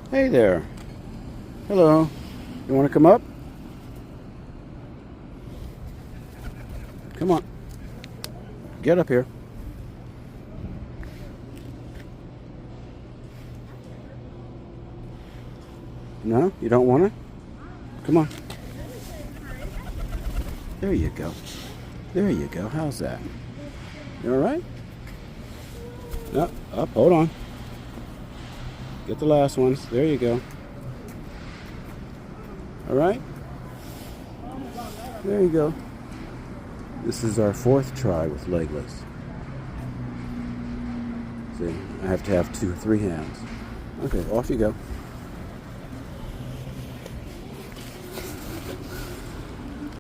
Hey there. Hello. You want to come up? Come on. Get up here. No? You don't want to? Come on. There you go. There you go. How's that? You all right? No, up. Hold on. Get the last ones. There you go. All right? There you go. This is our fourth try with Legglas. See, I have to have 2 or 3 hands. Okay, off you go.